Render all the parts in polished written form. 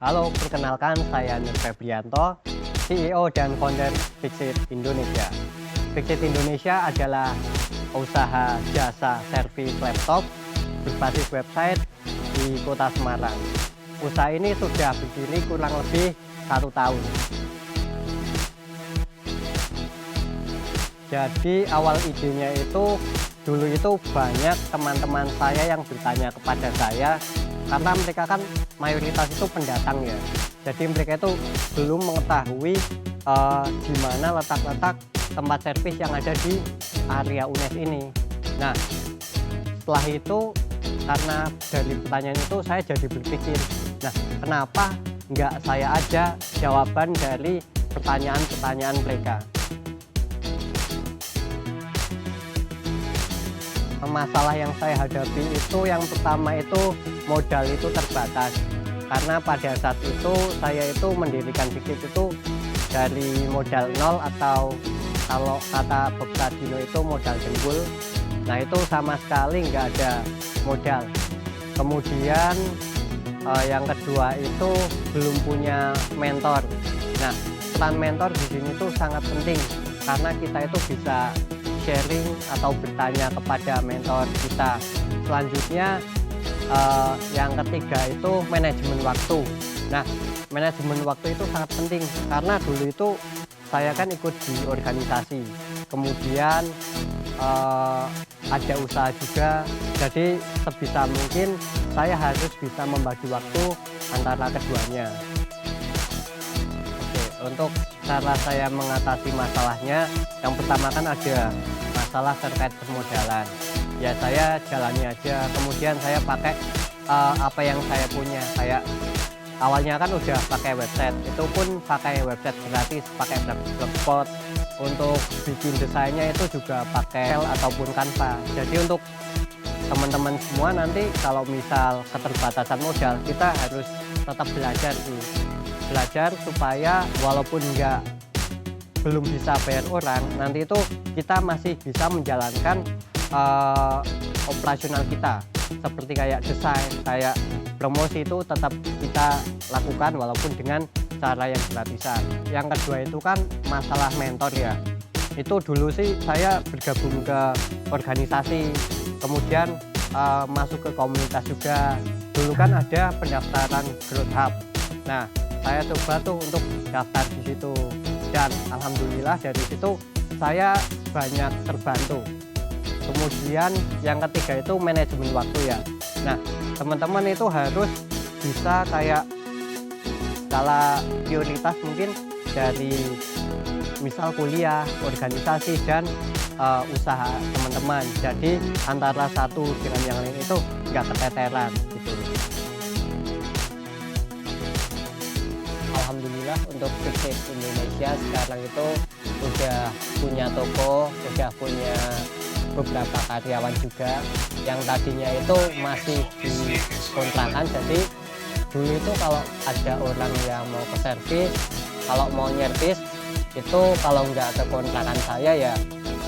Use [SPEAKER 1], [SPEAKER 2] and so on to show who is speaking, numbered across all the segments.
[SPEAKER 1] Halo, perkenalkan saya Nur Febrianto, CEO dan founder Fixit Indonesia. Fixit Indonesia adalah usaha jasa servis laptop berbasis website di Kota Semarang. Usaha ini sudah berdiri kurang lebih 1 tahun. Jadi awal idenya itu dulu itu banyak teman-teman saya yang bertanya kepada saya karena mereka kan mayoritas itu pendatang ya. Jadi mereka itu belum mengetahui di mana letak-letak tempat servis yang ada di area UNES ini. Nah, setelah itu karena dari pertanyaan itu saya jadi berpikir, nah kenapa nggak saya aja jawaban dari pertanyaan-pertanyaan mereka. Masalah yang saya hadapi itu yang pertama itu modal itu terbatas, karena pada saat itu saya itu mendirikan Fixit itu dari modal nol, atau kalau kata Bob Sadino itu modal dengkul. Nah itu sama sekali nggak ada modal. Kemudian yang kedua itu belum punya mentor. Nah peran mentor di sini tuh sangat penting karena kita itu bisa sharing atau bertanya kepada mentor kita. Selanjutnya yang ketiga itu manajemen waktu. Nah manajemen waktu itu sangat penting karena dulu itu saya kan ikut di organisasi, kemudian ada usaha juga, jadi sebisa mungkin saya harus bisa membagi waktu antara keduanya. Untuk cara saya mengatasi masalahnya, yang pertama kan ada masalah terkait permodalan. Ya saya jalani aja, kemudian saya pakai apa yang saya punya. Kayak awalnya kan udah pakai website, itu pun pakai website gratis, pakai Blogspot. Untuk bikin desainnya itu juga pakai ataupun Canva. Jadi untuk teman-teman semua nanti kalau misal keterbatasan modal, kita harus tetap belajar sih. Belajar supaya walaupun belum bisa bayar orang, nanti itu kita masih bisa menjalankan operasional kita, seperti kayak desain, kayak promosi itu tetap kita lakukan walaupun dengan cara yang gratisan. Yang kedua itu kan masalah mentor ya. Itu dulu sih saya bergabung ke organisasi, kemudian masuk ke komunitas juga. Dulu kan ada pendaftaran Growth Hub. Nah saya coba tuh untuk daftar di situ, dan alhamdulillah dari situ saya banyak terbantu. Kemudian yang ketiga itu manajemen waktu ya. Nah teman-teman itu harus bisa kayak skala prioritas mungkin dari misal kuliah, organisasi, dan usaha teman-teman. Jadi antara satu dengan yang lain itu nggak keteteran gitu. Alhamdulillah untuk Fixit Indonesia sekarang itu udah punya toko, udah punya beberapa karyawan juga. Yang tadinya itu masih di kontrakan, jadi dulu itu kalau ada orang yang mau ke servis, kalau mau nyervis itu kalau nggak ke kontrakan saya ya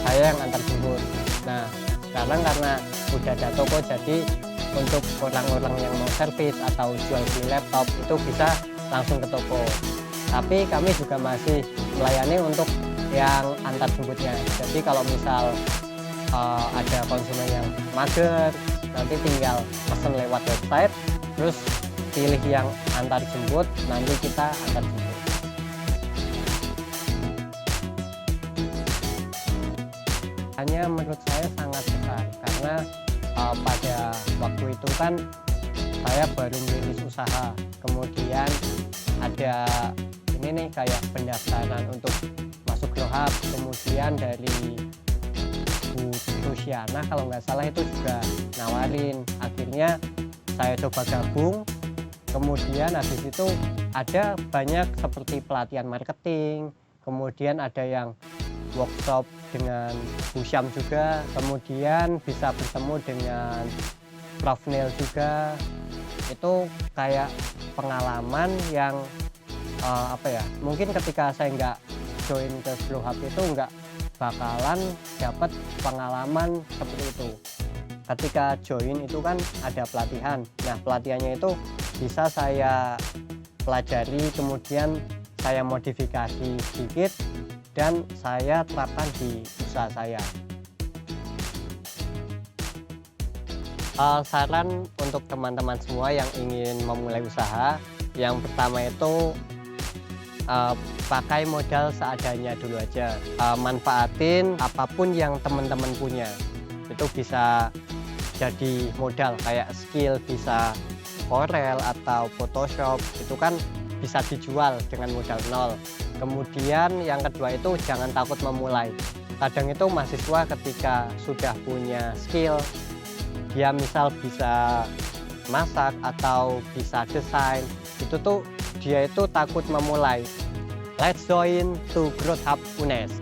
[SPEAKER 1] saya yang antar jemput. Nah sekarang karena udah ada toko, jadi untuk orang-orang yang mau servis atau jual beli laptop itu bisa langsung ke toko. Tapi kami juga masih melayani untuk yang antar jemputnya. Jadi kalau misal ada konsumen yang mager, nanti tinggal pesan lewat website, terus pilih yang antar jemput, nanti kita antar jemput. Hanya menurut saya sangat besar karena pada waktu itu kan saya baru merintis usaha, kemudian ada ini nih kayak pendaftaran untuk masuk Growth Hub, kemudian dari Bu Rusiana kalau nggak salah itu juga nawarin. Akhirnya saya coba gabung, kemudian habis itu ada banyak seperti pelatihan marketing, kemudian ada yang workshop dengan Bu Syam juga, kemudian bisa bertemu dengan Prof Neil juga. Itu kayak pengalaman yang mungkin ketika saya nggak join ke Growth Hub itu nggak bakalan dapat pengalaman seperti itu. Ketika join itu kan ada pelatihan. Nah pelatihannya itu bisa saya pelajari, kemudian saya modifikasi sedikit dan saya terapkan di usaha saya. Saran untuk teman-teman semua yang ingin memulai usaha, yang pertama itu pakai modal seadanya dulu aja. Manfaatin apapun yang teman-teman punya, itu bisa jadi modal, kayak skill, bisa Corel atau Photoshop, itu kan bisa dijual dengan modal nol. Kemudian yang kedua itu jangan takut memulai. Kadang itu mahasiswa ketika sudah punya skill, dia misal bisa masak atau bisa desain, itu tuh dia itu takut memulai. Let's join to Growth Hub UNES.